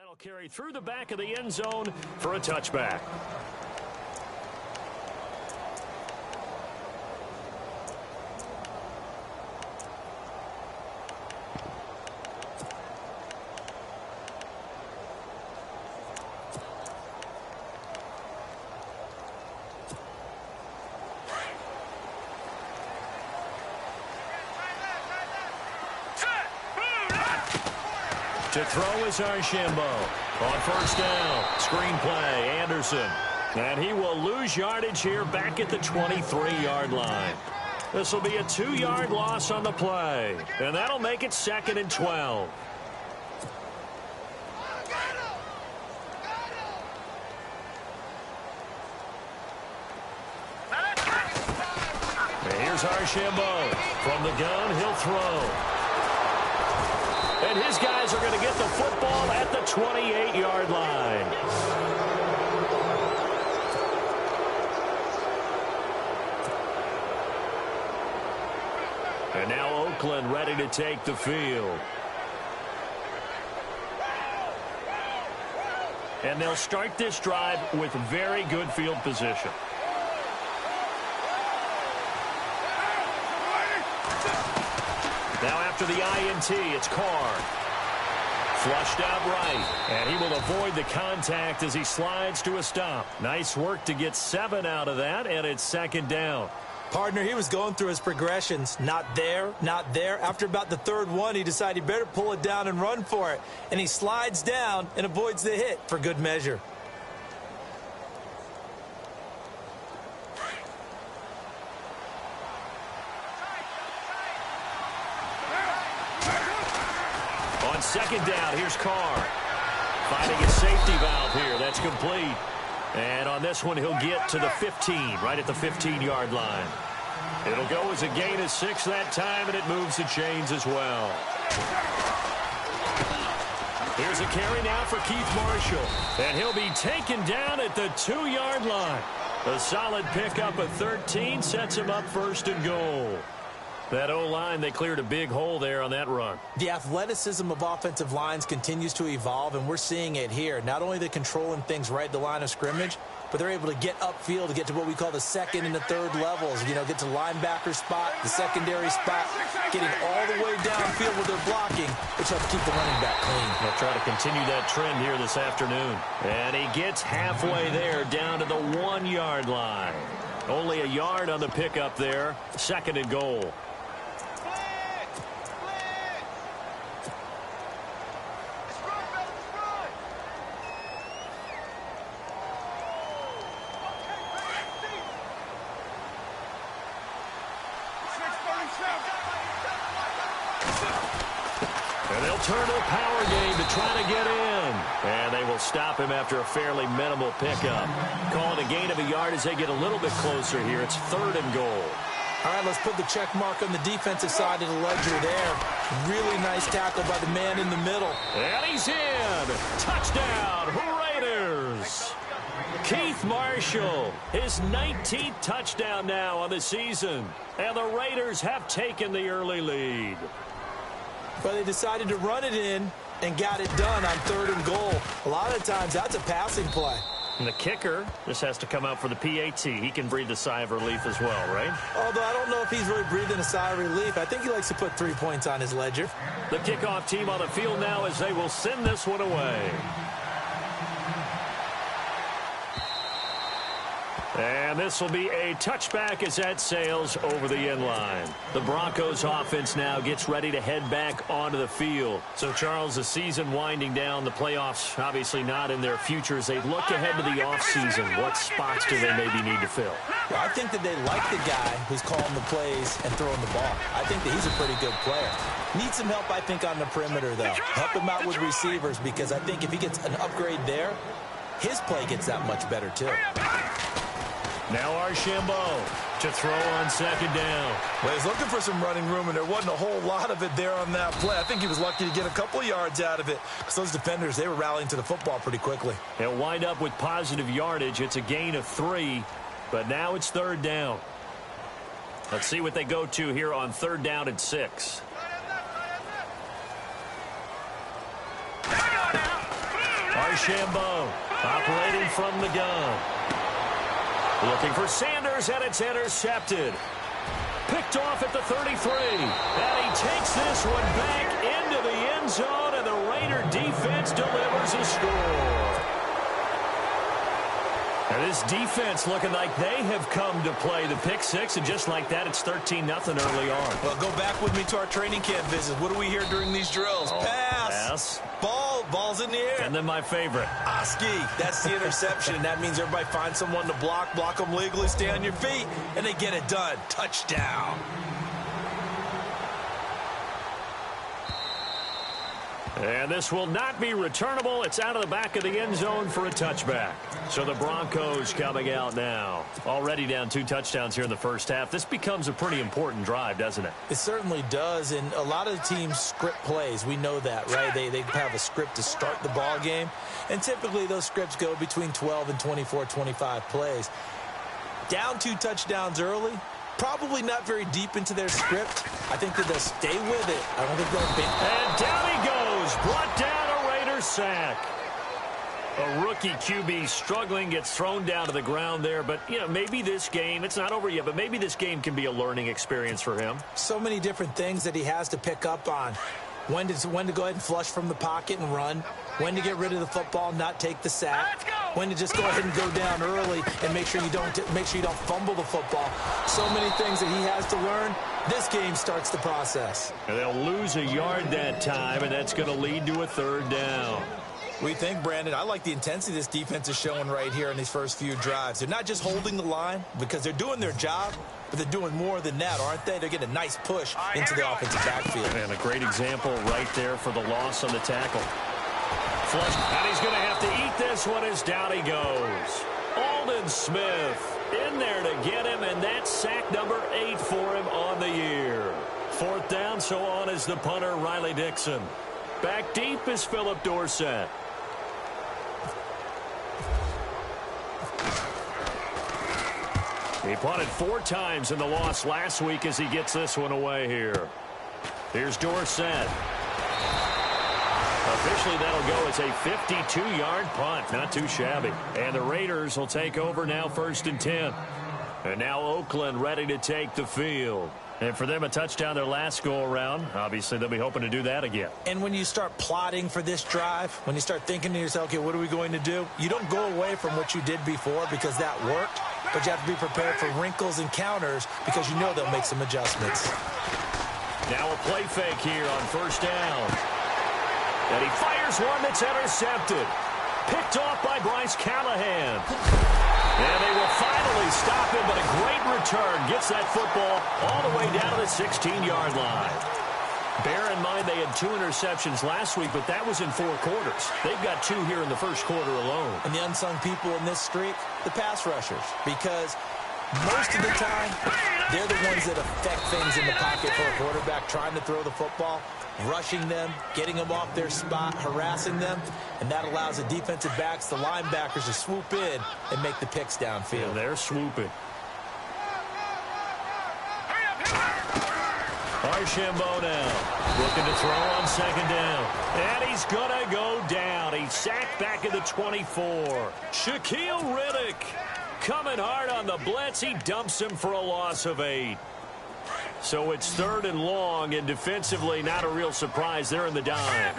That'll carry through the back of the end zone for a touchback. To throw is Archambault. On first down, screen play, Anderson. And he will lose yardage here back at the 23-yard line. This will be a 2-yard loss on the play. And that'll make it 2nd and 12. And here's Archambault. From the gun, he'll throw. And his guys are going to get the football at the 28-yard line. And now Oakland ready to take the field. And they'll start this drive with very good field position. Now after the INT, it's Carr. Flushed out right, and he will avoid the contact as he slides to a stop. Nice work to get 7 out of that, and it's 2nd down. Partner, he was going through his progressions. Not there, not there. After about the 3rd one, he decided he better pull it down and run for it. And he slides down and avoids the hit for good measure. On 2nd down, here's Carr. Finding a safety valve here. That's complete. And on this one, he'll get to the 15, right at the 15-yard line. It'll go as a gain of 6 that time, and it moves the chains as well. Here's a carry now for Keith Marshall. And he'll be taken down at the 2-yard line. A solid pickup of 13 sets him up 1st and goal. That O-line, they cleared a big hole there on that run. The athleticism of offensive lines continues to evolve, and we're seeing it here. Not only they're controlling things right at the line of scrimmage, but they're able to get upfield to get to what we call the 2nd and the 3rd levels. You know, get to linebacker spot, the secondary spot, getting all the way downfield with their blocking, which helps keep the running back clean. They'll try to continue that trend here this afternoon. And he gets halfway there down to the 1-yard line. Only a yard on the pickup there. 2nd and goal. And they'll turn to the power game to try to get in. And they will stop him after a fairly minimal pickup. Calling a gain of a yard as they get a little bit closer here. It's 3rd and goal. All right, let's put the check mark on the defensive side of the ledger there. Really nice tackle by the man in the middle. And he's in. Touchdown, Raiders. Keith Marshall, his 19th touchdown now on the season. And the Raiders have taken the early lead. But they decided to run it in and got it done on 3rd and goal. A lot of times, that's a passing play. And the kicker just has to come out for the PAT. He can breathe a sigh of relief as well, right? Although I don't know if he's really breathing a sigh of relief. I think he likes to put 3 points on his ledger. The kickoff team on the field now as they will send this one away. And this will be a touchback as that sails over the end line. The Broncos offense now gets ready to head back onto the field. So, Charles, the season winding down, the playoffs obviously not in their futures. They look ahead to the offseason. What spots do they maybe need to fill? Well, I think that they like the guy who's calling the plays and throwing the ball. I think that he's a pretty good player. Needs some help, I think, on the perimeter, though. Help him out with receivers, because I think if he gets an upgrade there, his play gets that much better, too. Now Archambault to throw on 2nd down. Well, he's looking for some running room, and there wasn't a whole lot of it there on that play. I think he was lucky to get a couple of yards out of it, because those defenders, they were rallying to the football pretty quickly. They'll wind up with positive yardage. It's a gain of 3, but now it's 3rd down. Let's see what they go to here on 3rd down and 6. Archambault operating from the gun. Looking for Sanders, and it's intercepted. Picked off at the 33. And he takes this one back into the end zone, and the Raider defense delivers a score. And this defense looking like they have come to play the pick six, and just like that, it's 13-0 early on. Well, go back with me to our training camp visit. What do we hear during these drills? Pass. Ball's in the air. And then my favorite. Oski. That's the interception, and that means everybody finds someone to block them legally, stay on your feet, and they get it done. Touchdown. And this will not be returnable. It's out of the back of the end zone for a touchback. So the Broncos coming out now. Already down 2 touchdowns here in the first half. This becomes a pretty important drive, doesn't it? It certainly does, and a lot of the teams script plays. We know that, right? They have a script to start the ball game, and typically those scripts go between 12 and 24, 25 plays. Down 2 touchdowns early, probably not very deep into their script. I think that they'll stay with it. I don't think they'll be. And down he goes. Brought down a Raider sack. A rookie QB struggling, gets thrown down to the ground there. But, you know, maybe this game, it's not over yet, but maybe this game can be a learning experience for him. So many different things that he has to pick up on. When to go ahead and flush from the pocket and run. When to get rid of the football, not take the sack. When to just go ahead and go down early and make sure you don't fumble the football. So many things that he has to learn. This game starts the process. And they'll lose a yard that time, and that's going to lead to a 3rd down. We think, Brandon, I like the intensity this defense is showing right here in these first few drives. They're not just holding the line because they're doing their job, but they're doing more than that, aren't they? They're getting a nice push into the offensive backfield. And a great example right there for the loss on the tackle. Flush, and he's going to have to eat this one as down he goes. Aldon Smith in there to get him, and that's sack number 8 for him on the year. 4th down, so on is the punter, Riley Dixon. Back deep is Philip Dorsett. He punted 4 times in the loss last week as he gets this one away here. Here's Dorsett. Officially, that'll go as a 52-yard punt. Not too shabby. And the Raiders will take over now 1st and 10. And now Oakland ready to take the field. And for them, a touchdown their last go-around. Obviously, they'll be hoping to do that again. And when you start plotting for this drive, when you start thinking to yourself, okay, what are we going to do? You don't go away from what you did before because that worked, but you have to be prepared for wrinkles and counters because you know they'll make some adjustments. Now a play fake here on 1st down. And he fires one that's intercepted. Picked off by Bryce Callahan. And they will finally stop him, but a great return gets that football all the way down to the 16-yard line. Bear in mind they had 2 interceptions last week, but that was in 4 quarters. They've got 2 here in the first quarter alone. And the unsung people in this streak, the pass rushers, because most of the time, they're the ones that affect things in the pocket for a quarterback trying to throw the football, rushing them, getting them off their spot, harassing them, and that allows the defensive backs, the linebackers, to swoop in and make the picks downfield. And they're swooping. Archambault now, looking to throw on 2nd down. And he's going to go down. He's sacked back at the 24. Shaquille Riddick coming hard on the blitz. He dumps him for a loss of 8. So it's 3rd and long, and defensively not a real surprise. They're in the dime.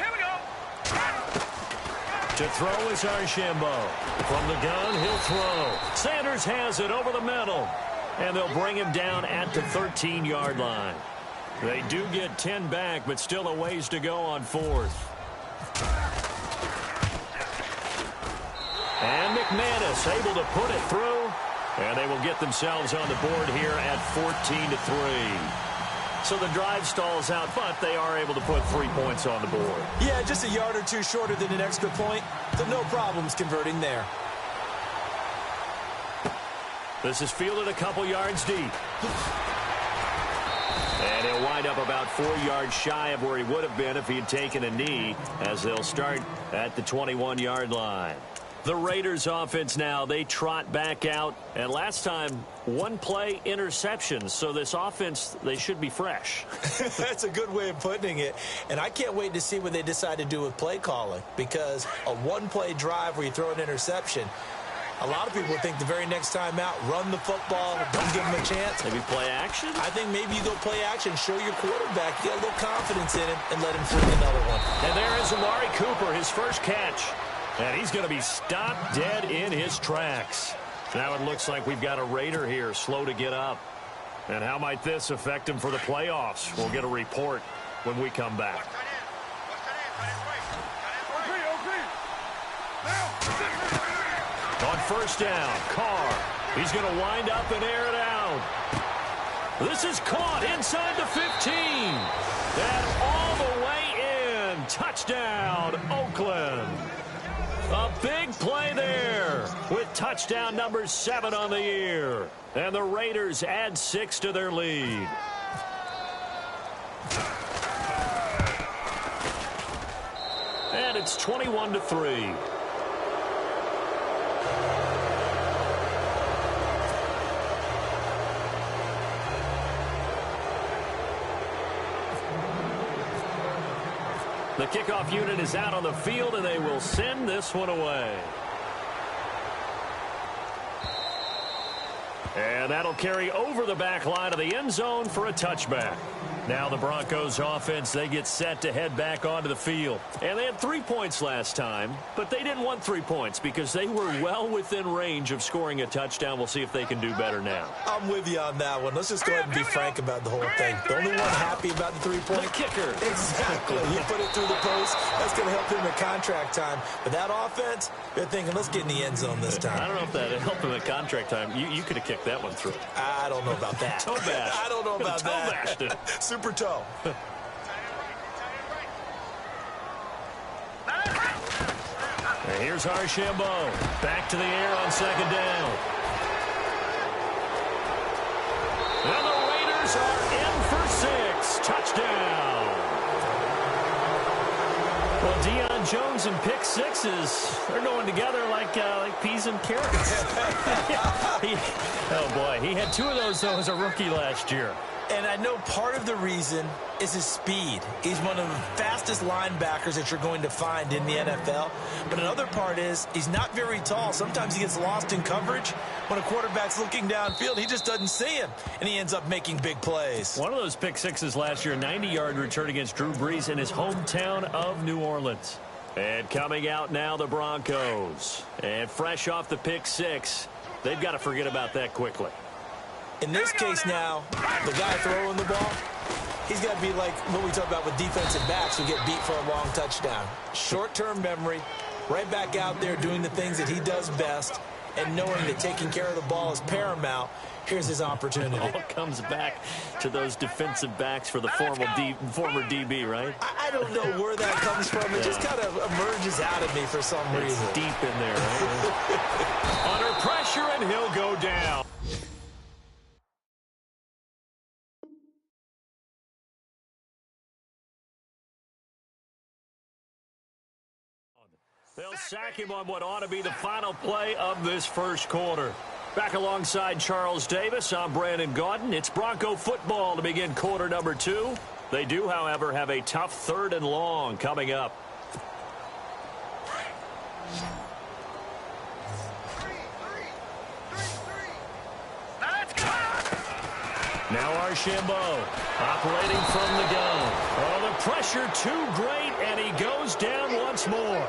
To throw is Archambault. From the gun, he'll throw. Sanders has it over the middle. And they'll bring him down at the 13-yard line. They do get 10 back, but still a ways to go on 4th. And McManus able to put it through. And they will get themselves on the board here at 14-3. So the drive stalls out, but they are able to put 3 points on the board. Yeah, just a yard or 2 shorter than an extra point, so no problems converting there. This is fielded a couple yards deep. And he'll wind up about 4 yards shy of where he would have been if he had taken a knee, as they'll start at the 21-yard line. The Raiders offense now, they trot back out. And last time, one-play interceptions. So this offense, they should be fresh. That's a good way of putting it. And I can't wait to see what they decide to do with play calling. Because a one-play drive where you throw an interception, a lot of people think the very next time out, run the football, don't give them a chance. Maybe play action? I think maybe you go play action, show your quarterback, you got a little confidence in him, and let him fling another one. And there is Amari Cooper, his first catch. And he's going to be stopped dead in his tracks. Now it looks like we've got a Raider here, slow to get up. And how might this affect him for the playoffs? We'll get a report when we come back. On first down, Carr. He's going to wind up and air it out. This is caught inside the 15. And all the way in. Touchdown, Oakland. A big play there with touchdown number 7 on the year. And the Raiders add 6 to their lead. And it's 21-3. The kickoff unit is out on the field, and they will send this one away. And that'll carry over the back line of the end zone for a touchback. Now the Broncos offense, they get set to head back onto the field. And they had 3 points last time, but they didn't want 3 points because they were well within range of scoring a touchdown. We'll see if they can do better now. I'm with you on that one. Let's just go ahead and be frank about the whole thing. The only one happy about the 3-point. The kicker. Exactly. You put it through the post. That's going to help him at contract time. But that offense, they're thinking, let's get in the end zone this time. I don't know if that helped him at contract time. You could have kicked that one through. I don't know about that. Toe bash. I don't know about Toe that. bashed it. Super toe. And here's Archambault. Back to the air on second down. And the Raiders are in for 6. Touchdown. Well, Deion Jones and pick sixes, they're going together like peas and carrots. Oh, boy. He had 2 of those, though, as a rookie last year. And I know part of the reason is his speed. He's one of the fastest linebackers that you're going to find in the NFL. But another part is he's not very tall. Sometimes he gets lost in coverage. When a quarterback's looking downfield, he just doesn't see him, and he ends up making big plays. One of those pick sixes last year, 90-yard return against Drew Brees in his hometown of New Orleans. And coming out now, the Broncos. And fresh off the pick six, they've got to forget about that quickly. In this case now, the guy throwing the ball, he's got to be like what we talk about with defensive backs who get beat for a long touchdown. Short-term memory, right back out there doing the things that he does best, and knowing that taking care of the ball is paramount. Here's his opportunity. It all comes back to those defensive backs for the former DB, right? I don't know where that comes from. It just kind of emerges out of me for some reason. It's deep in there, right? Under pressure, and he'll go down. They'll sack him on what ought to be the final play of this first quarter. Back alongside Charles Davis, I'm Brandon Gaudin. It's Bronco football to begin quarter number 2. They do, however, have a tough 3rd and long coming up. Now Archambault operating from the gun. Oh, the pressure too great, and he goes down once more.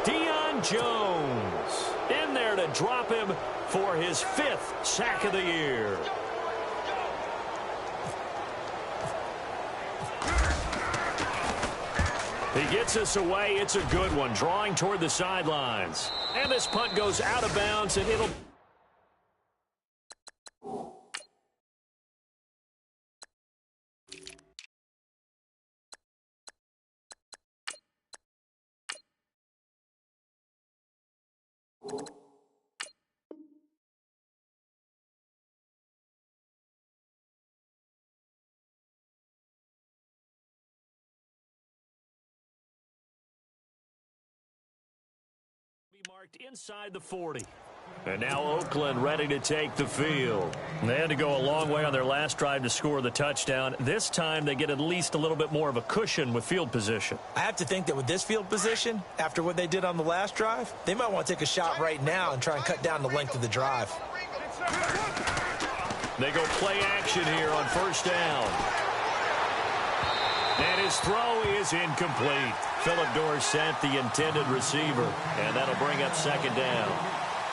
Deion Jones in there to drop him for his 5th sack of the year. He gets us away. It's a good one, drawing toward the sidelines. And this punt goes out of bounds, and it'll... marked inside the 40. And now Oakland ready to take the field. They had to go a long way on their last drive to score the touchdown. This time they get at least a little bit more of a cushion with field position. I have to think that with this field position, after what they did on the last drive, they might want to take a shot right now and try and cut down the length of the drive. They go play action here on first down. And his throw is incomplete. Philip Dorsett, the intended receiver, and that'll bring up second down.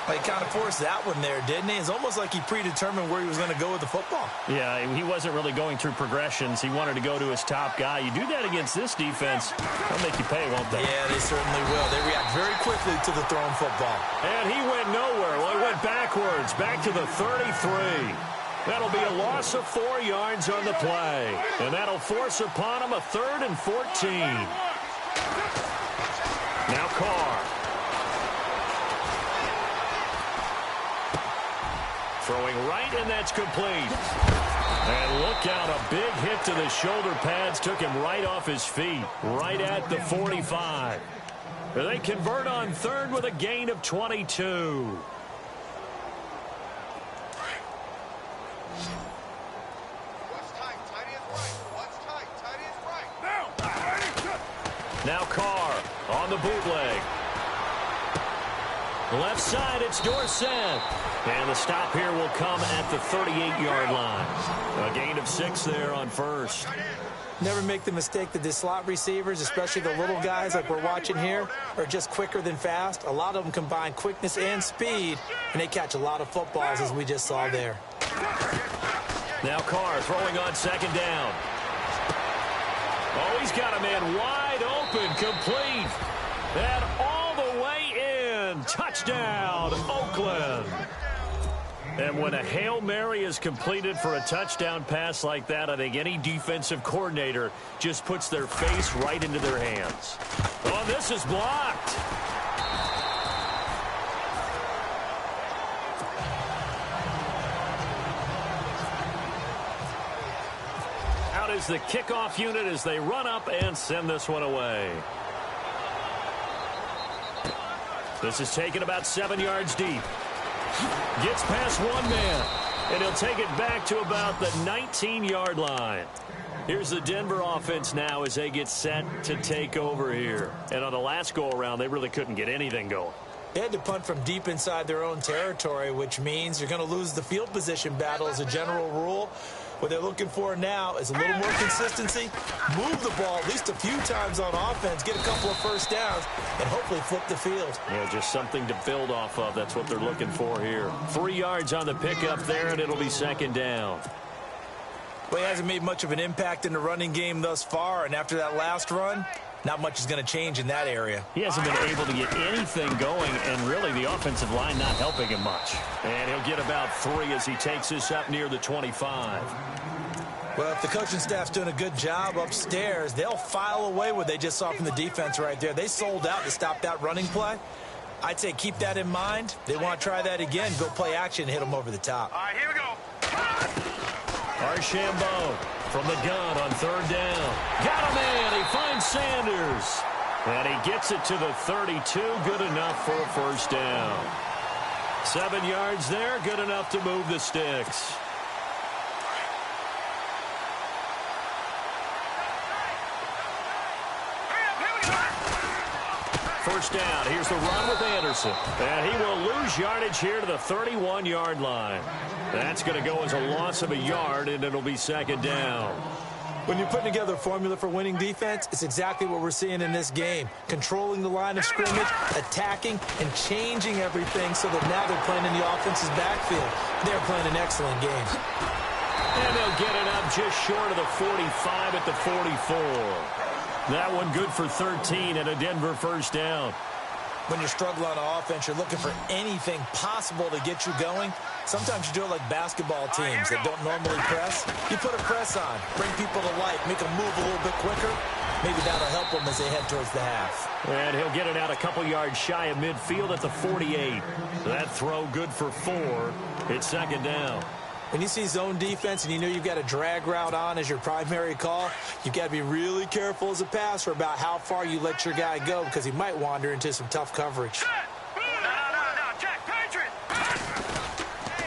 He kind of forced that one there, didn't he? It's almost like he predetermined where he was going to go with the football. Yeah, he wasn't really going through progressions. He wanted to go to his top guy. You do that against this defense, they'll make you pay, won't they? Yeah, they certainly will. They react very quickly to the thrown football. And he went nowhere. Well, he went backwards, back to the 33. That'll be a loss of 4 yards on the play. And that'll force upon him a 3rd and 14. Now Carr. Throwing right, and that's complete. And look out, a big hit to the shoulder pads took him right off his feet, right at the 45. They convert on 3rd with a gain of 22. Now Carr on the bootleg. Left side, it's Dorsett. And the stop here will come at the 38-yard line. A gain of 6 there on first. Never make the mistake that the slot receivers, especially the little guys like we're watching here, are just quicker than fast. A lot of them combine quickness and speed, and they catch a lot of footballs, as we just saw there. Now Carr throwing on second down. Oh, he's got a man wide open, complete. And all the way in. Touchdown, Oakland. And when a Hail Mary is completed for a touchdown pass like that, I think any defensive coordinator just puts their face right into their hands. Oh, this is blocked. Out is the kickoff unit as they run up and send this one away. This is taken about 7 yards deep. Gets past one man, and he'll take it back to about the 19-yard line. Here's the Denver offense now as they get set to take over here. And on the last go-around, they really couldn't get anything going. They had to punt from deep inside their own territory, which means you're going to lose the field position battle as a general rule. What they're looking for now is a little more consistency, move the ball at least a few times on offense, get a couple of first downs, and hopefully flip the field. Yeah, just something to build off of. That's what they're looking for here. 3 yards on the pickup there, and it'll be second down. Well, he hasn't made much of an impact in the running game thus far, and after that last run, not much is going to change in that area. He hasn't been able to get anything going, and really the offensive line not helping him much. And he'll get about 3 as he takes this up near the 25. Well, if the coaching staff's doing a good job upstairs, they'll file away what they just saw from the defense right there. They sold out to stop that running play. I'd say keep that in mind. They want to try that again, go play action, hit them over the top. All right, here we go. Archambault from the gun on third down. Got a man. He finds Sanders. And he gets it to the 32. Good enough for a first down. 7 yards there. Good enough to move the sticks. First down. Here's the run with Anderson. And he will lose yardage here to the 31-yard line. That's going to go as a loss of a yard, and it'll be second down. When you're putting together a formula for winning defense, it's exactly what we're seeing in this game. Controlling the line of scrimmage, attacking, and changing everything so that now they're playing in the offense's backfield. They're playing an excellent game. And they'll get it up just short of the 45 at the 44. That one good for 13 and a Denver first down. When you're struggling on offense, you're looking for anything possible to get you going. Sometimes you do it like basketball teams that don't normally press. You put a press on, bring people to life, make them move a little bit quicker. Maybe that'll help them as they head towards the half. And he'll get it out a couple yards shy of midfield at the 48. That throw good for 4. It's second down. When you see zone defense and you know you've got a drag route on as your primary call, you've got to be really careful as a passer about how far you let your guy go because he might wander into some tough coverage.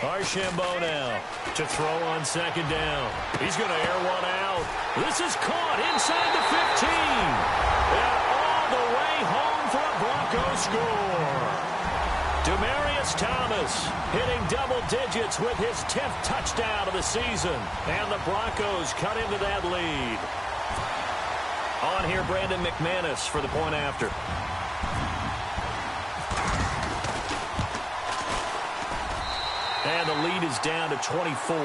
Archambault now to throw on second down. He's going to air one out. This is caught inside the 15. And all the way home for a Broncos score. Demaryius Thomas hitting double digits with his 10th touchdown of the season. And the Broncos cut into that lead. On here, Brandon McManus for the point after. And the lead is down to 24.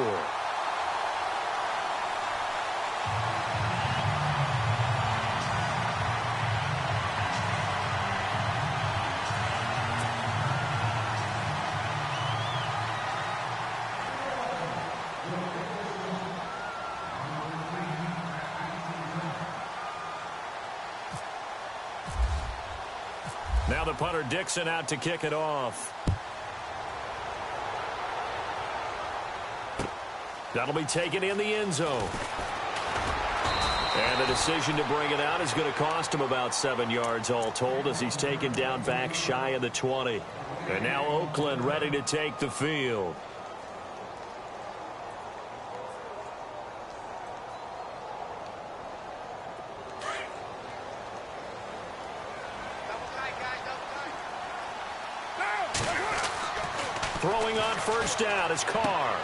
Now the punter Dixon out to kick it off. That'll be taken in the end zone. And the decision to bring it out is going to cost him about 7 yards all told as he's taken down back shy of the 20. And now Oakland ready to take the field. Throwing on first down is Carr.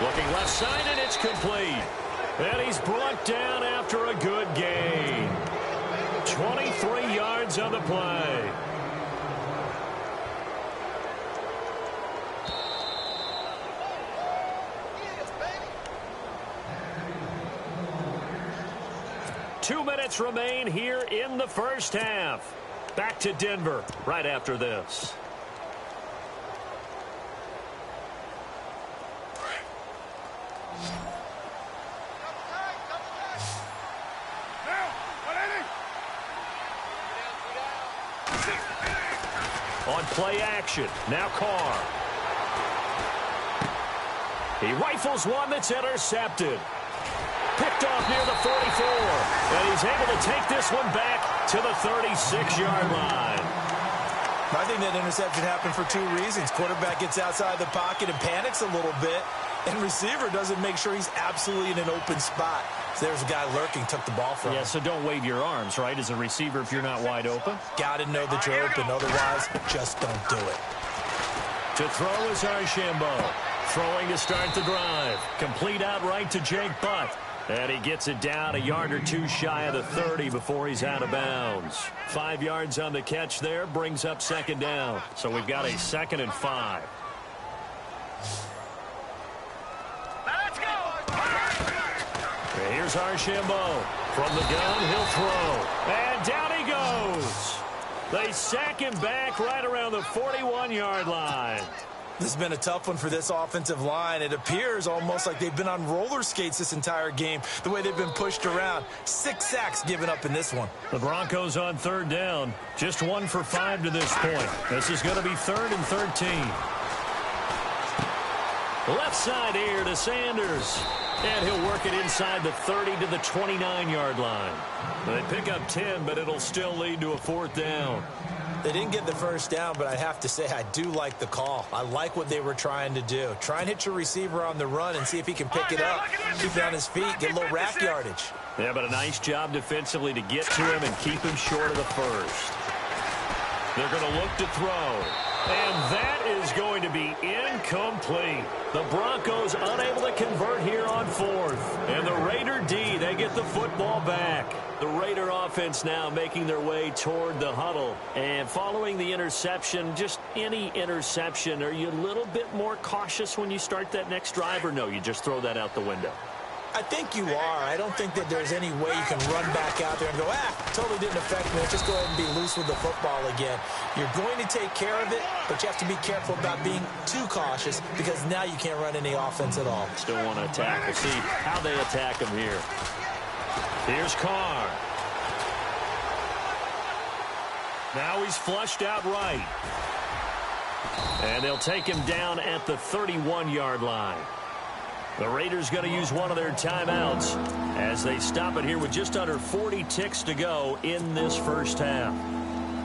Looking left side, and it's complete. And he's brought down after a good gain. 23 yards on the play. Two minutes remain here in the first half. Back to Denver right after this. On play action, now Carr. He rifles one that's intercepted. Picked off near the 44. And he's able to take this one back to the 36-yard line. I think that interception happened for two reasons. Quarterback gets outside the pocket and panics a little bit. And receiver doesn't make sure he's absolutely in an open spot. So there's a guy lurking, took the ball from him. Yeah, so don't wave your arms, right, as a receiver if you're not wide open. Got to know that you're open. Otherwise, just don't do it. To throw is Archambault. Throwing to start the drive. Complete outright to Jake Butt. And he gets it down a yard or two shy of the 30 before he's out of bounds. 5 yards on the catch there brings up second down. So we've got a 2nd and 5. And here's Archambault. From the gun, he'll throw. And down he goes. They sack him back right around the 41-yard line. This has been a tough one for this offensive line. It appears almost like they've been on roller skates this entire game, the way they've been pushed around. 6 sacks given up in this one. The Broncos on third down, just 1 for 5 to this point. This is going to be 3rd and 13. Left side here to Sanders. And he'll work it inside the 30 to the 29-yard line. They pick up 10, but it'll still lead to a 4th down. They didn't get the first down, but I have to say I do like the call. I like what they were trying to do. Try and hit your receiver on the run and see if he can pick it up, keep it on his feet, get a little rack yardage. Yeah, but a nice job defensively to get to him and keep him short of the first. They're going to look to throw. And that is going to be incomplete. The Broncos unable to convert here on 4th. And the Raider D, they get the football back. The Raider offense now making their way toward the huddle. And following the interception, just any interception, are you a little bit more cautious when you start that next drive, or no, you just throw that out the window? I think you are. I don't think that there's any way you can run back out there and go, totally didn't affect me. Let's just go ahead and be loose with the football again. You're going to take care of it, but you have to be careful about being too cautious because now you can't run any offense at all. Still want to attack. We'll see how they attack him here. Here's Carr. Now he's flushed out right. And they'll take him down at the 31-yard line. The Raiders going to use one of their timeouts as they stop it here with just under 40 ticks to go in this first half.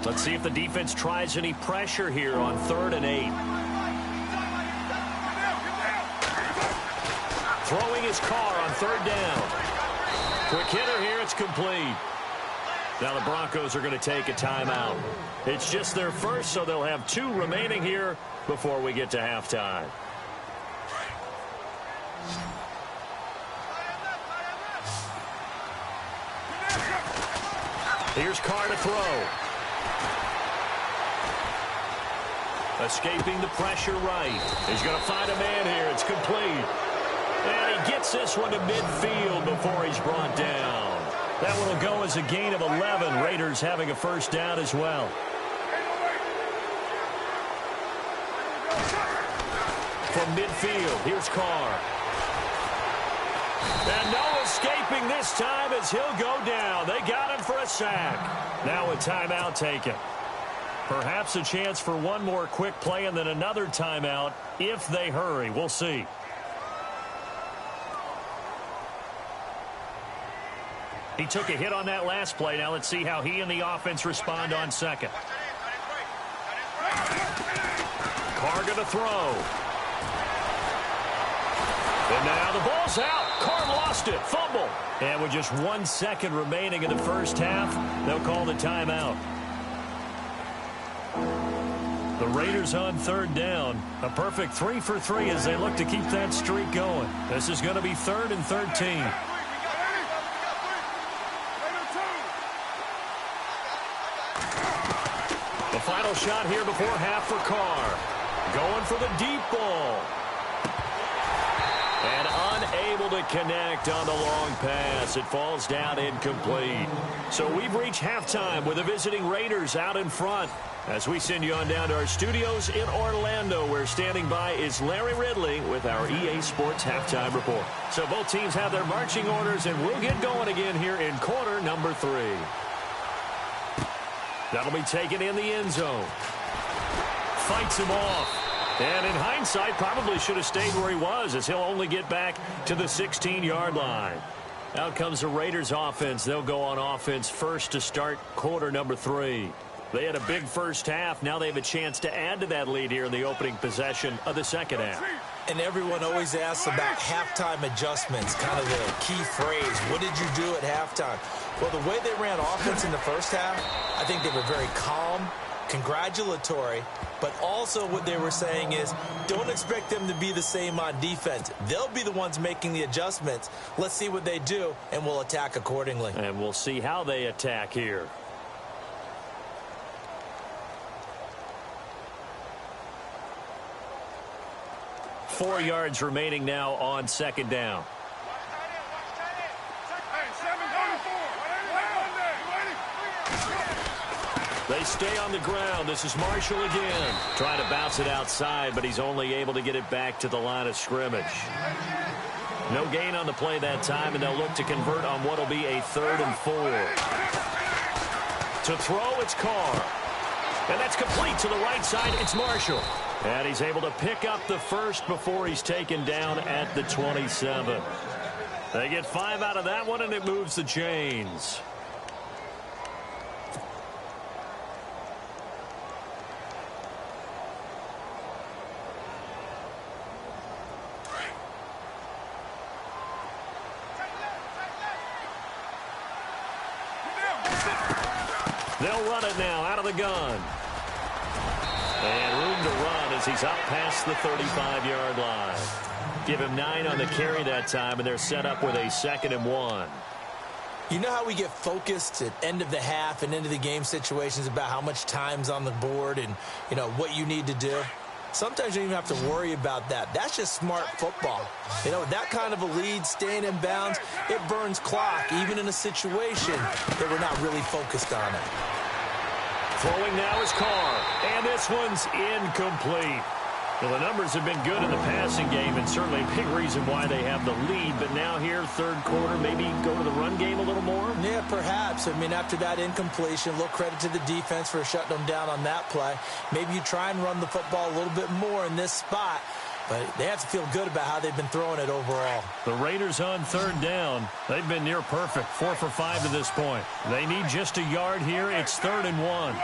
Let's see if the defense tries any pressure here on 3rd and 8. Throwing his car on third down. Quick hitter here. It's complete. Now the Broncos are going to take a timeout. It's just their first, so they'll have 2 remaining here before we get to halftime. Here's Carr to throw. Escaping the pressure right. He's going to find a man here. It's complete. And he gets this one to midfield before he's brought down. That one will go as a gain of 11. Raiders having a first down as well. From midfield, here's Carr. And no escaping this time as he'll go down. They got him for a sack. Now a timeout taken. Perhaps a chance for one more quick play and then another timeout if they hurry. We'll see. He took a hit on that last play. Now let's see how he and the offense respond on second. Carr going to throw. And now the ball's out. Carr lost it. Fumble. And with just 1 second remaining in the first half, they'll call the timeout. The Raiders on third down. A perfect 3 for 3 as they look to keep that streak going. This is going to be 3rd and 13. The final shot here before half for Carr. Going for the deep ball. And unable to connect on the long pass. It falls down incomplete. So we've reached halftime with the visiting Raiders out in front. As we send you on down to our studios in Orlando, where standing by is Larry Ridley with our EA Sports Halftime Report. So both teams have their marching orders, and we'll get going again here in quarter number 3. That'll be taken in the end zone. Fights him off. And in hindsight, probably should have stayed where he was, as he'll only get back to the 16-yard line. Out comes the Raiders offense. They'll go on offense first to start quarter number 3. They had a big first half. Now they have a chance to add to that lead here in the opening possession of the second half. And everyone always asks about halftime adjustments, kind of the key phrase. What did you do at halftime? Well, the way they ran offense in the first half, I think they were very calm, congratulatory, but also what they were saying is don't expect them to be the same on defense. They'll be the ones making the adjustments. Let's see what they do, and we'll attack accordingly. And we'll see how they attack here. Four yards remaining now on second down. They stay on the ground. This is Marshall again. Trying to bounce it outside, but he's only able to get it back to the line of scrimmage. No gain on the play that time, and they'll look to convert on what will be a 3rd and 4. To throw, it's Carr. And that's complete to the right side. It's Marshall. And he's able to pick up the first before he's taken down at the 27. They get 5 out of that one, and it moves the chains. They'll run it now out of the gun. And room to run as he's out past the 35-yard line. Give him 9 on the carry that time, and they're set up with a 2nd and 1. You know how we get focused at end of the half and into the game situations about how much time's on the board and, you know, what you need to do? Sometimes you don't even have to worry about that. That's just smart football. You know, that kind of a lead, staying in bounds, it burns clock, even in a situation that we're not really focused on it. Throwing now is Carr, and this one's incomplete. Well, the numbers have been good in the passing game, and certainly a big reason why they have the lead. But now here, third quarter, maybe go to the run game a little more? Yeah, perhaps. I mean, after that incompletion, a little credit to the defense for shutting them down on that play. Maybe you try and run the football a little bit more in this spot. But they have to feel good about how they've been throwing it overall. The Raiders on third down. They've been near perfect, 4 for 5 to this point. They need just a yard here. It's 3rd and 1.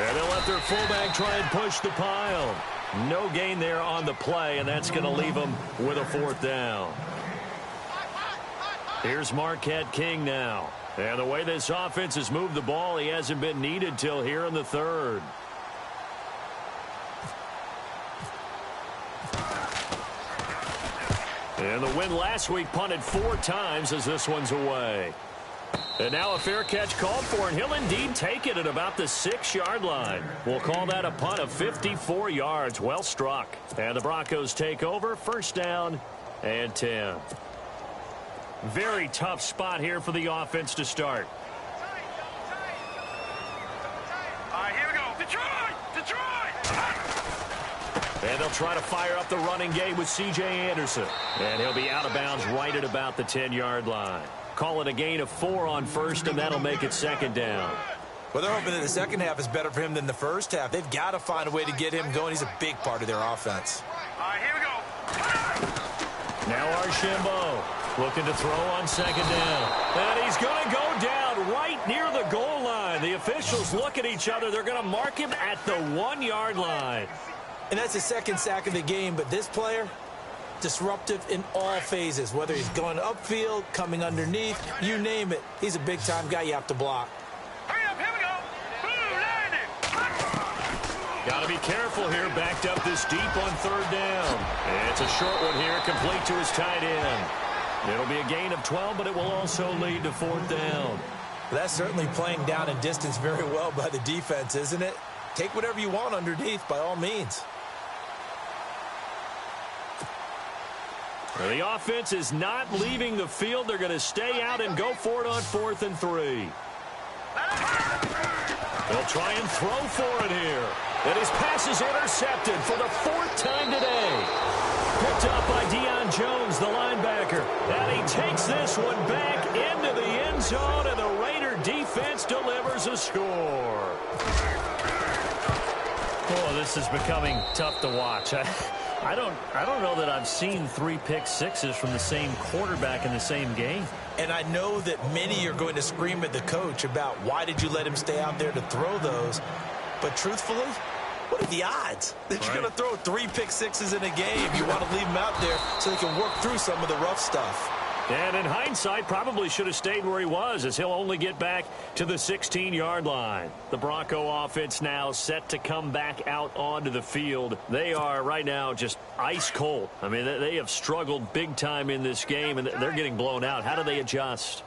And they'll let their fullback try and push the pile. No gain there on the play, and that's going to leave them with a 4th down. Here's Marquette King now. And the way this offense has moved the ball, he hasn't been needed till here in the 3rd. And the win last week punted 4 times as this one's away. And now a fair catch called for, and he'll indeed take it at about the 6-yard line. We'll call that a punt of 54 yards. Well struck. And the Broncos take over, 1st down and 10. Very tough spot here for the offense to start. All right, here we go. Detroit! And they'll try to fire up the running game with C.J. Anderson. And he'll be out of bounds right at about the 10-yard line. Call it a gain of 4 on 1st, and that'll make it 2nd down. Well, they're hoping that the second half is better for him than the first half. They've got to find a way to get him going. He's a big part of their offense. All right, here we go. Now Archambault looking to throw on 2nd down. And he's going to go down right near the goal line. The officials look at each other. They're going to mark him at the 1-yard line. And that's the 2nd sack of the game, but this player, disruptive in all phases, whether he's going upfield, coming underneath, you name it. He's a big-time guy you have to block. Hurry up, here we go. Got to be careful here, backed up this deep on 3rd down. And it's a short one here, complete to his tight end. It'll be a gain of 12, but it will also lead to 4th down. That's certainly playing down in distance very well by the defense, isn't it? Take whatever you want underneath, by all means. The offense is not leaving the field. They're going to stay out and go for it on 4th and 3. They'll try and throw for it here. And his pass is intercepted for the 4th time today. Picked up by Deion Jones, the linebacker. And he takes this one back into the end zone, and the Raider defense delivers a score. Oh, this is becoming tough to watch. I don't know that I've seen 3 pick-sixes from the same quarterback in the same game. And I know that many are going to scream at the coach about why did you let him stay out there to throw those. But truthfully, what are the odds that you're going to throw 3 pick-sixes in a game? You want to leave him out there so they can work through some of the rough stuff. And in hindsight, probably should have stayed where he was, as he'll only get back to the 16-yard line. The Bronco offense now set to come back out onto the field. They are right now just ice cold. I mean, they have struggled big time in this game, and they're getting blown out. How do they adjust?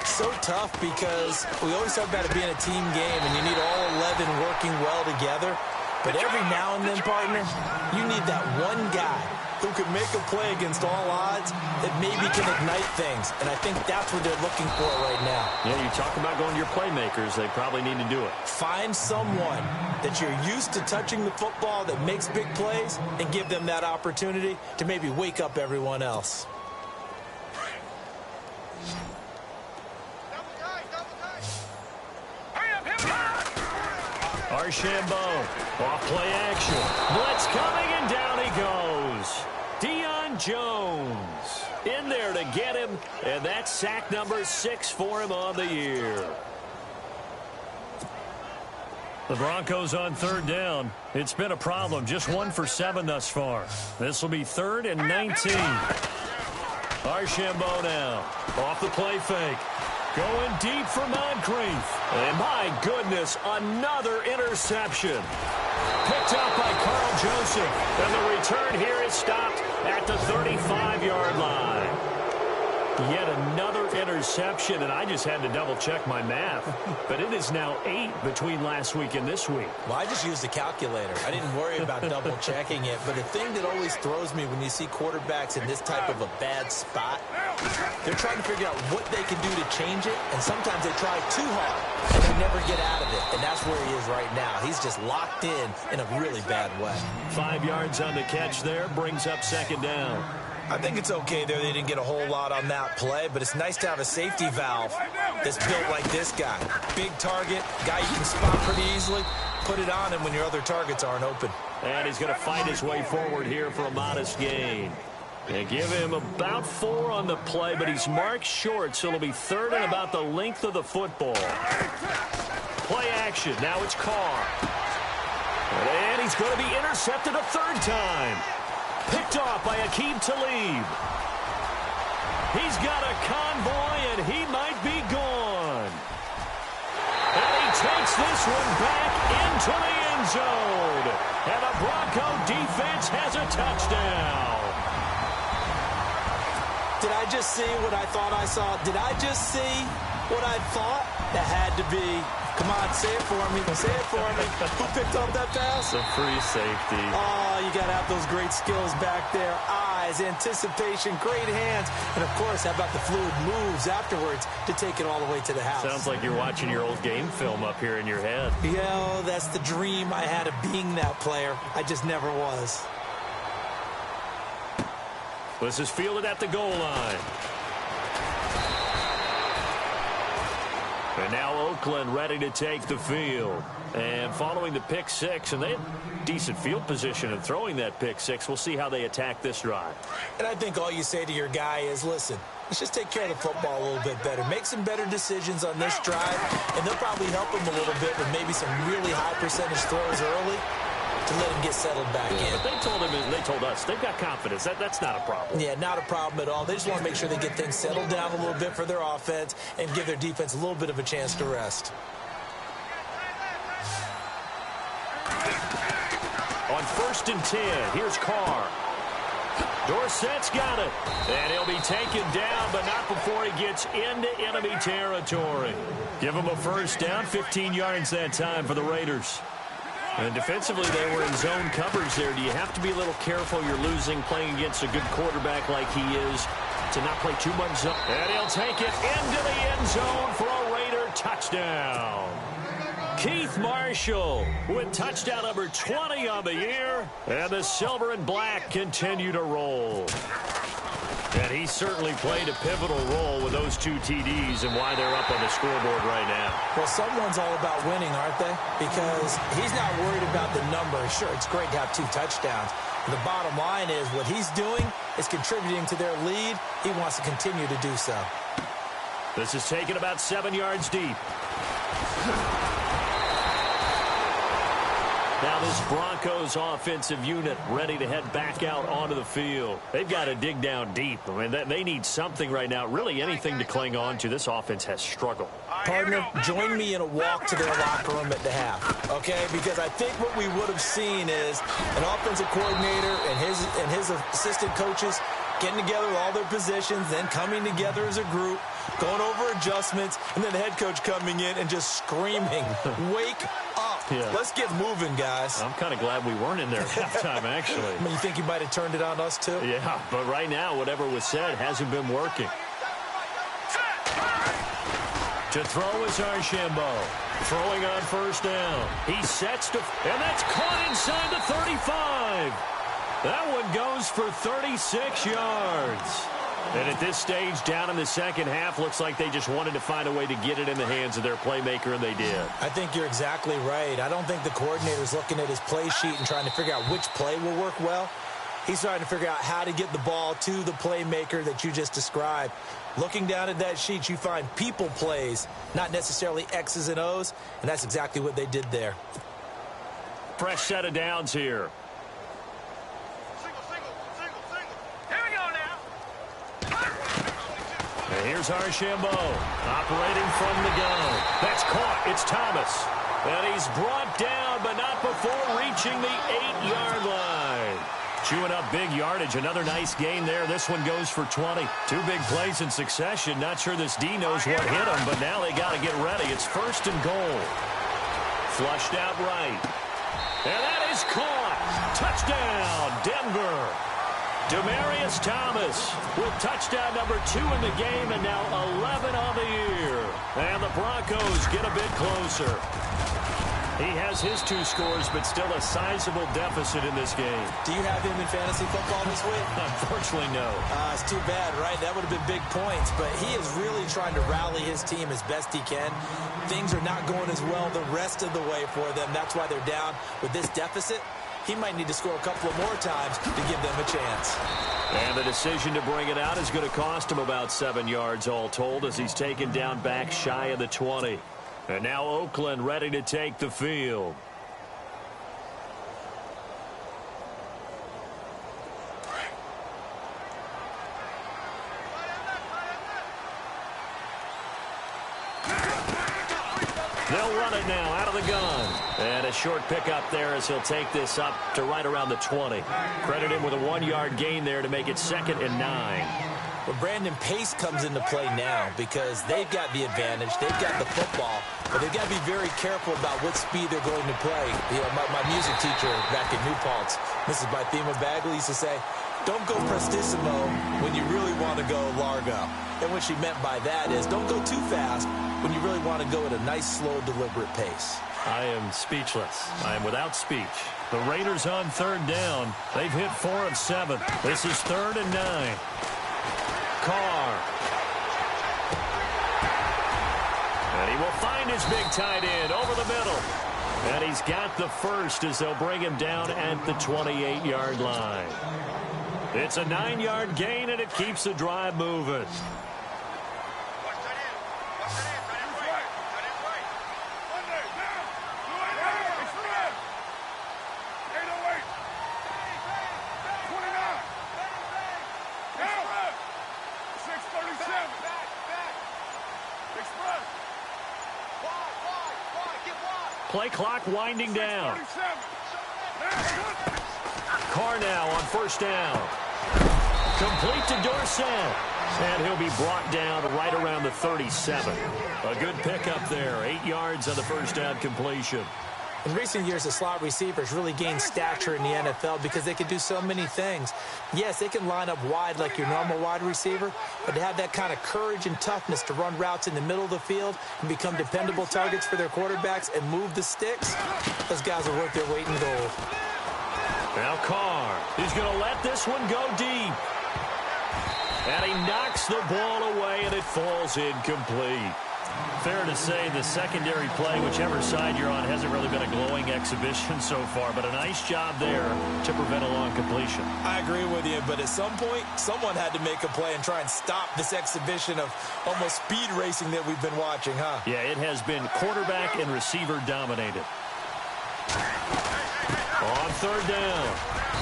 So tough, because we always talk about it being a team game, and you need all 11 working well together. But every now and then, partner, you need that one guy who can make a play against all odds that maybe can ignite things. And I think that's what they're looking for right now. Yeah, you talk about going to your playmakers. They probably need to do it. Find someone that you're used to touching the football that makes big plays and give them that opportunity to maybe wake up everyone else. Archambault, off play action. Blitz coming, and down he goes. Deion Jones in there to get him, and that's sack number 6 for him on the year. The Broncos on 3rd down. It's been a problem. Just 1 for 7 thus far. This will be 3rd and 19. Archambault now. Off the play fake. Going deep for Moncrief. And my goodness, another interception. Picked up by Carl Joseph. And the return here is stopped at the 35-yard line. Yet another interception, and I just had to double-check my math. But it is now 8 between last week and this week. Well, I just used the calculator. I didn't worry about double-checking it. But the thing that always throws me when you see quarterbacks in this type of a bad spot, they're trying to figure out what they can do to change it, and sometimes they try too hard, and they never get out of it. And that's where he is right now. He's just locked in a really bad way. 5 yards on the catch there, brings up 2nd down. I think it's okay there. They didn't get a whole lot on that play, but it's nice to have a safety valve that's built like this guy. Big target, guy you can spot pretty easily. Put it on him when your other targets aren't open. And he's going to fight his way forward here for a modest gain. They give him about 4 on the play, but he's marked short, so it'll be 3rd and about the length of the football. play action. Now it's Carr. And he's going to be intercepted a third time. Picked off by Aqib Talib. He's got a convoy, and he might be gone. And he takes this one back into the end zone. And the Bronco defense has a touchdown. Did I just see what I thought I saw? Did I just see what I thought? That had to be. Come on, say it for me. Say it for me. Who picked up that pass? The free safety. Oh, you got to have those great skills back there. Eyes, anticipation, great hands. And, of course, how about the fluid moves afterwards to take it all the way to the house? Sounds like you're watching your old game film up here in your head. Yeah, that's the dream I had of being that player. I just never was. This is fielded at the goal line. And now Oakland ready to take the field. And following the pick six, and they had decent field position in throwing that pick six. We'll see how they attack this drive. And I think all you say to your guy is, listen, let's just take care of the football a little bit better. Make some better decisions on this drive, and they'll probably help him a little bit with maybe some really high percentage throws early to let him get settled back in. But they told him, and they told us, they've got confidence. That's not a problem. Yeah, not a problem at all. They just want to make sure they get things settled down a little bit for their offense and give their defense a little bit of a chance to rest. On 1st and 10, here's Carr. Dorsett's got it. And he'll be taken down, but not before he gets into enemy territory. Give him a first down, 15 yards that time for the Raiders. And defensively, they were in zone coverage there. Do you have to be a little careful? You're losing playing against a good quarterback like he is to not play too much zone. And he'll take it into the end zone for a Raider touchdown. Keith Marshall with touchdown number 20 on the year. And the silver and black continue to roll. And he certainly played a pivotal role with those 2 TDs and why they're up on the scoreboard right now. Well, someone's all about winning, aren't they? Because he's not worried about the number. Sure, it's great to have 2 touchdowns. But the bottom line is what he's doing is contributing to their lead. He wants to continue to do so. This is taken about 7 yards deep. Now this Broncos offensive unit ready to head back out onto the field. They've got to dig down deep. I mean, they need something right now, really anything to cling on to. This offense has struggled. Partner, join me in a walk to their locker room at the half, okay? Because I think what we would have seen is an offensive coordinator and his assistant coaches getting together with all their positions, then coming together as a group, going over adjustments, and then the head coach coming in and just screaming, wake up. Yeah. Let's get moving, guys. I'm kind of glad we weren't in there at halftime, actually. I mean, you think you might have turned it on us, too? Yeah, but right now, whatever was said hasn't been working. To throw is Archambault. Throwing on 1st down. He sets to, and that's caught inside the 35. That one goes for 36 yards. And at this stage, down in the second half, looks like they just wanted to find a way to get it in the hands of their playmaker, and they did. I think you're exactly right. I don't think the coordinator's looking at his play sheet and trying to figure out which play will work well. He's trying to figure out how to get the ball to the playmaker that you just described. Looking down at that sheet, you find people plays, not necessarily X's and O's, and that's exactly what they did there. Fresh set of downs here. And here's Archambault operating from the gun. That's caught. It's Thomas. And he's brought down, but not before reaching the 8-yard line. Chewing up big yardage. Another nice gain there. This one goes for 20. 2 big plays in succession. Not sure this D knows what hit him, but now they got to get ready. It's 1st and goal. Flushed out right. And that is caught. Touchdown, Denver. Demaryius Thomas with touchdown number 2 in the game, and now 11 on the year. And the Broncos get a bit closer. He has his 2 scores, but still a sizable deficit in this game. Do you have him in fantasy football this week? Unfortunately, no. It's too bad, right? That would have been big points, but he is really trying to rally his team as best he can. Things are not going as well the rest of the way for them. That's why they're down with this deficit. He might need to score a couple of more times to give them a chance. And the decision to bring it out is going to cost him about 7 yards all told as he's taken down back shy of the 20. And now Oakland ready to take the field. They'll run it now out of the gun. And a short pickup there as he'll take this up to right around the 20. Credit him with a 1-yard gain there to make it 2nd and 9. Well, Brandon, pace comes into play now because they've got the advantage. They've got the football, but they've got to be very careful about what speed they're going to play. You know, my music teacher back in New Paltz, Mrs. Bythema Bagley, used to say, don't go prestissimo when you really want to go largo. And what she meant by that is don't go too fast when you really want to go at a nice, slow, deliberate pace. I am speechless. I am without speech. The Raiders on 3rd down. They've hit 4 of 7. This is 3rd and 9. Carr. And he will find his big tight end over the middle. And he's got the first as they'll bring him down at the 28-yard line. It's a 9-yard gain, and it keeps the drive moving. Play clock winding down. Carr now on 1st down. Complete to Dorsett. And he'll be brought down right around the 37. A good pickup there. 8 yards on the 1st down completion. In recent years, the slot receivers really gained stature in the NFL because they can do so many things. Yes, they can line up wide like your normal wide receiver, but to have that kind of courage and toughness to run routes in the middle of the field and become dependable targets for their quarterbacks and move the sticks, those guys are worth their weight in gold. Now Carr, he's going to let this one go deep. And he knocks the ball away, and it falls incomplete. Fair to say the secondary play, whichever side you're on, hasn't really been a glowing exhibition so far, but a nice job there to prevent a long completion. I agree with you, but at some point, someone had to make a play and try and stop this exhibition of almost speed racing that we've been watching, huh? Yeah, it has been quarterback and receiver dominated. On 3rd down,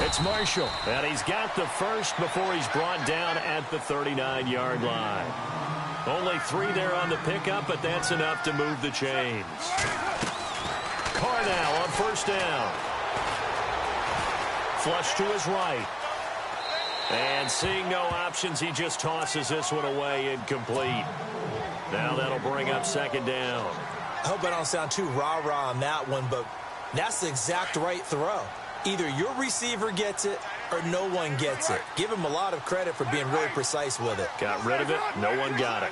it's Marshall, and he's got the first before he's brought down at the 39-yard line. Only 3 there on the pickup, but that's enough to move the chains. Carr now on 1st down. Flush to his right. And seeing no options, he just tosses this one away incomplete. Now that'll bring up 2nd down. I hope I don't sound too rah-rah on that one, but that's the exact right throw. Either your receiver gets it or no one gets it. Give him a lot of credit for being really precise with it. Got rid of it. No one got it.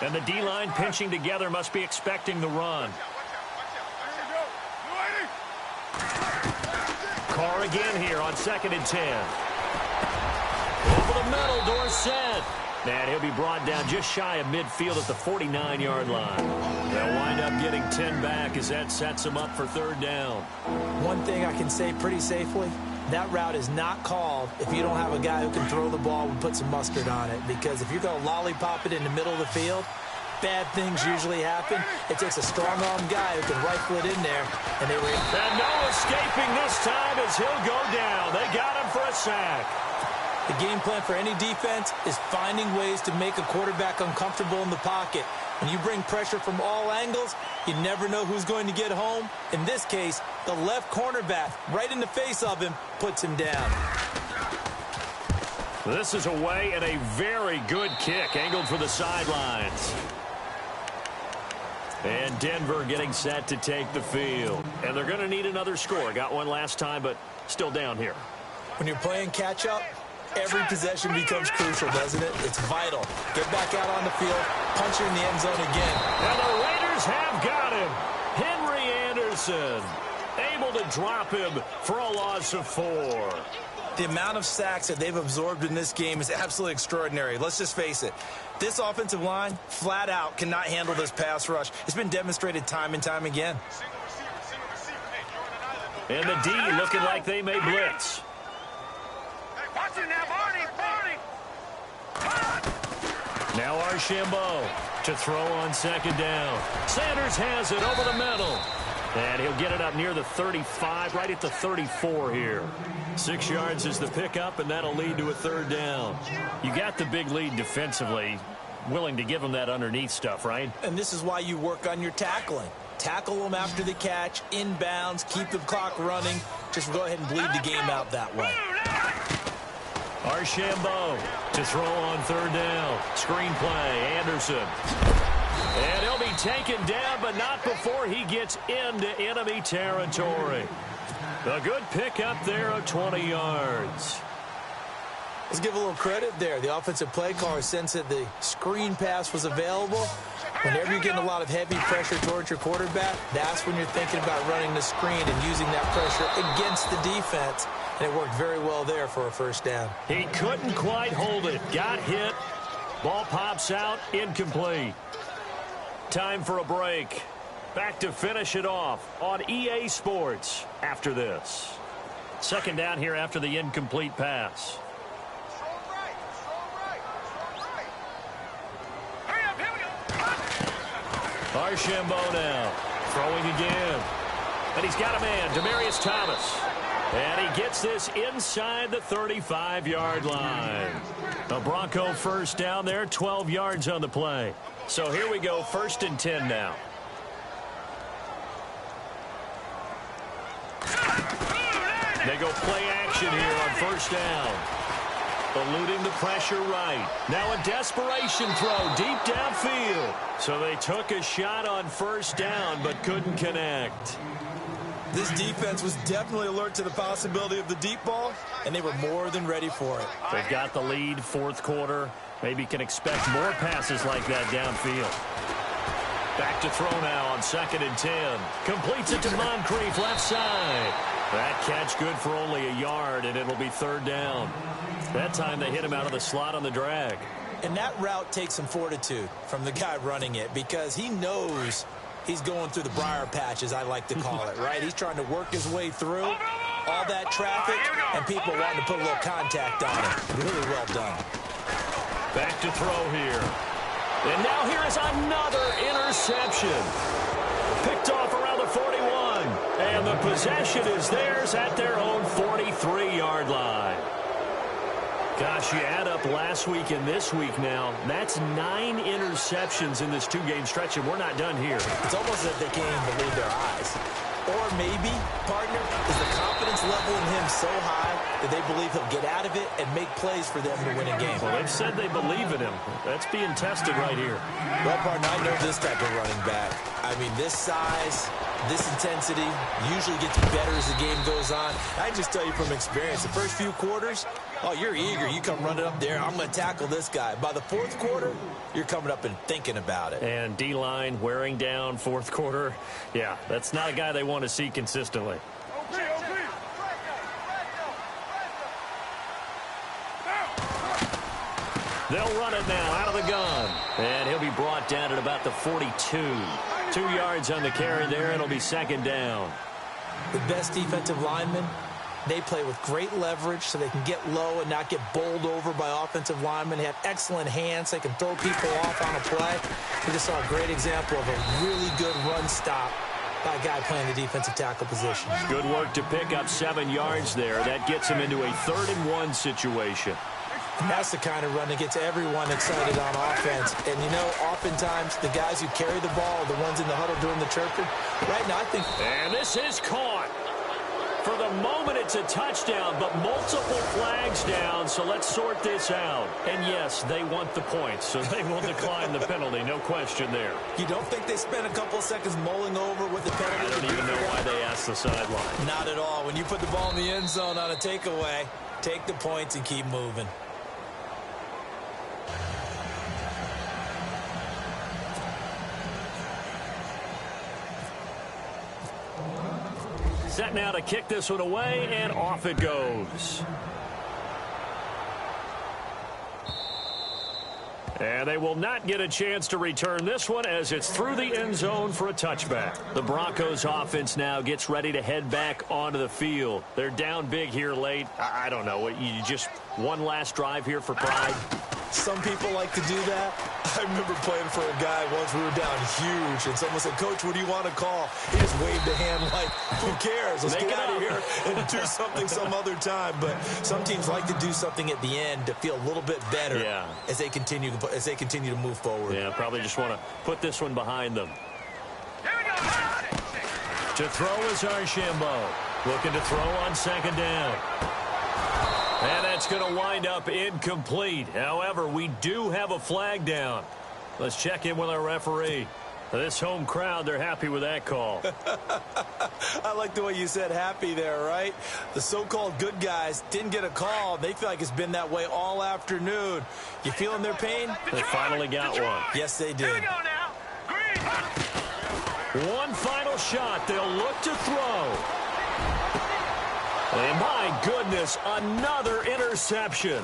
And the D-line pinching together must be expecting the run. Carr again here on 2nd and 10. Over the middle, Dorsett. And he'll be brought down just shy of midfield at the 49-yard line. They'll wind up getting 10 back as that sets them up for 3rd down. One thing I can say pretty safely, that route is not called if you don't have a guy who can throw the ball and put some mustard on it. Because if you're going to lollipop it in the middle of the field, bad things usually happen. It takes a strong-arm guy who can rifle it in there. And no escaping this time as he'll go down. They got him for a sack. The game plan for any defense is finding ways to make a quarterback uncomfortable in the pocket. When you bring pressure from all angles, you never know who's going to get home. In this case, the left cornerback, right in the face of him, puts him down. This is away and a very good kick, angled for the sidelines. And Denver getting set to take the field. And they're going to need another score. Got one last time, but still down here. When you're playing catch-up, every possession becomes crucial, doesn't it? It's vital. Get back out on the field, punch it in the end zone again. And the Raiders have got him. Henry Anderson able to drop him for a loss of 4. The amount of sacks that they've absorbed in this game is absolutely extraordinary. Let's just face it. This offensive line, flat out, cannot handle this pass rush. It's been demonstrated time and time again. And the D looking like they may blitz. Watch it now, Barney! Now Archambault to throw on second down. Sanders has it over the middle. And he'll get it up near the 35, right at the 34 here. 6 yards is the pickup, and that'll lead to a third down. You got the big lead defensively. Willing to give them that underneath stuff, right? And this is why you work on your tackling. Tackle them after the catch, inbounds, keep the clock running. Just go ahead and bleed the game out that way. Archambault to throw on third down. Screen play, Anderson. And he'll be taken down, but not before he gets into enemy territory. A good pickup there of 20 yards. Let's give a little credit there. The offensive play caller sensed that the screen pass was available. Whenever you're getting a lot of heavy pressure towards your quarterback, that's when you're thinking about running the screen and using that pressure against the defense. And it worked very well there for a first down. He couldn't quite hold it. Got hit. Ball pops out. Incomplete. Time for a break. Back to finish it off on EA Sports after this. Second down here after the incomplete pass. Archambault now. Throwing again. And he's got a man, Demaryius Thomas. And he gets this inside the 35-yard line. A Bronco first down there, 12 yards on the play. So here we go, 1st and 10 now. They go play action here on first down. Eluding the pressure right. Now a desperation throw deep downfield. So they took a shot on first down but couldn't connect. This defense was definitely alert to the possibility of the deep ball, and they were more than ready for it. They've got the lead, fourth quarter. Maybe can expect more passes like that downfield. Back to throw now on 2nd and 10. Completes it to Moncrief, left side. That catch good for only a yard, and it'll be 3rd down. That time they hit him out of the slot on the drag. And that route takes some fortitude from the guy running it because he knows he's going through the briar patch, as I like to call it, right? He's trying to work his way through all that traffic and people wanting to put a little contact on it. Really well done. Back to throw here. And now here is another interception. Picked off around the 41. And the possession is theirs at their own 43-yard line. Gosh, you add up last week and this week now, that's 9 interceptions in this 2-game stretch, and we're not done here. It's almost as if they can't even believe their eyes. Or maybe, partner, is the confidence level in him so high that they believe he'll get out of it and make plays for them to win a game. Well, they've said they believe in him. That's being tested right here. Well, partner, I know this type of running back. I mean, this size, this intensity usually gets better as the game goes on. I just tell you from experience, the first few quarters, oh, you're eager. You come running up there. I'm going to tackle this guy. By the 4th quarter, you're coming up and thinking about it. And D-line wearing down 4th quarter. Yeah, that's not a guy they want to see consistently. They'll run it now out of the gun. And he'll be brought down at about the 42. 2 yards on the carry there. It'll be 2nd down. The best defensive linemen, they play with great leverage so they can get low and not get bowled over by offensive linemen. They have excellent hands. They can throw people off on a play. We just saw a great example of a really good run stop by a guy playing the defensive tackle position. Good work to pick up 7 yards there. That gets him into a 3rd and 1 situation. And that's the kind of run that gets everyone excited on offense. And, you know, oftentimes the guys who carry the ball are the ones in the huddle doing the chirping. Right now, I think... And this is caught. For the moment, it's a touchdown, but multiple flags down, so let's sort this out. And, yes, they want the points, so they will decline the penalty, no question there. You don't think they spent a couple of seconds mulling over what the penalty I don't even know why they asked the sideline. Not at all. When you put the ball in the end zone on a takeaway, take the points and keep moving. Set now to kick this one away, and off it goes. And they will not get a chance to return this one as it's through the end zone for a touchback. The Broncos offense now gets ready to head back onto the field. They're down big here late. I don't know. You just one last drive here for pride? Some people like to do that. I remember playing for a guy once. We were down huge, and someone said, "Coach, what do you want to call?" He just waved a hand like, "Who cares? Let's get out of here and do something some other time." But some teams like to do something at the end to feel a little bit better as they continue to move forward. Yeah, probably just want to put this one behind them. Here we go. To throw is Archambault. Looking to throw on second down. And that's going to wind up incomplete. However, we do have a flag down. Let's check in with our referee. This home crowd, they're happy with that call. I like the way you said happy there, right? The so-called good guys didn't get a call. They feel like it's been that way all afternoon. You feeling their pain? They finally got one. Yes, they Here we did. go now. Green. One final shot. They'll look to throw. And my goodness, another interception.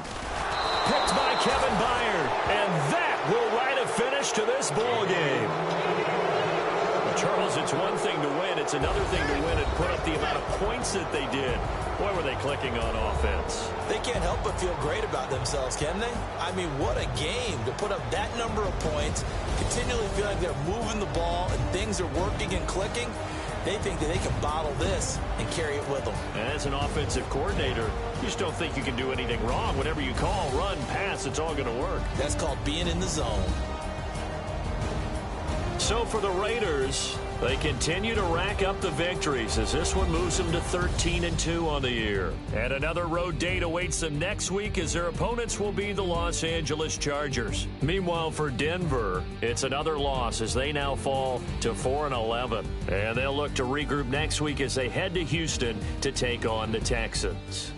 Picked by Kevin Byard. And that will write a finish to this ball game. Well, Charles, it's one thing to win. It's another thing to win and put up the amount of points that they did. Boy, were they clicking on offense. They can't help but feel great about themselves, can they? I mean, what a game to put up that number of points, continually feel like they're moving the ball and things are working and clicking. They think that they can bottle this and carry it with them. And as an offensive coordinator, you just don't think you can do anything wrong. Whatever you call, run, pass, it's all going to work. That's called being in the zone. So for the Raiders, they continue to rack up the victories as this one moves them to 13-2 on the year. And another road date awaits them next week as their opponents will be the Los Angeles Chargers. Meanwhile, for Denver, it's another loss as they now fall to 4-11. And they'll look to regroup next week as they head to Houston to take on the Texans.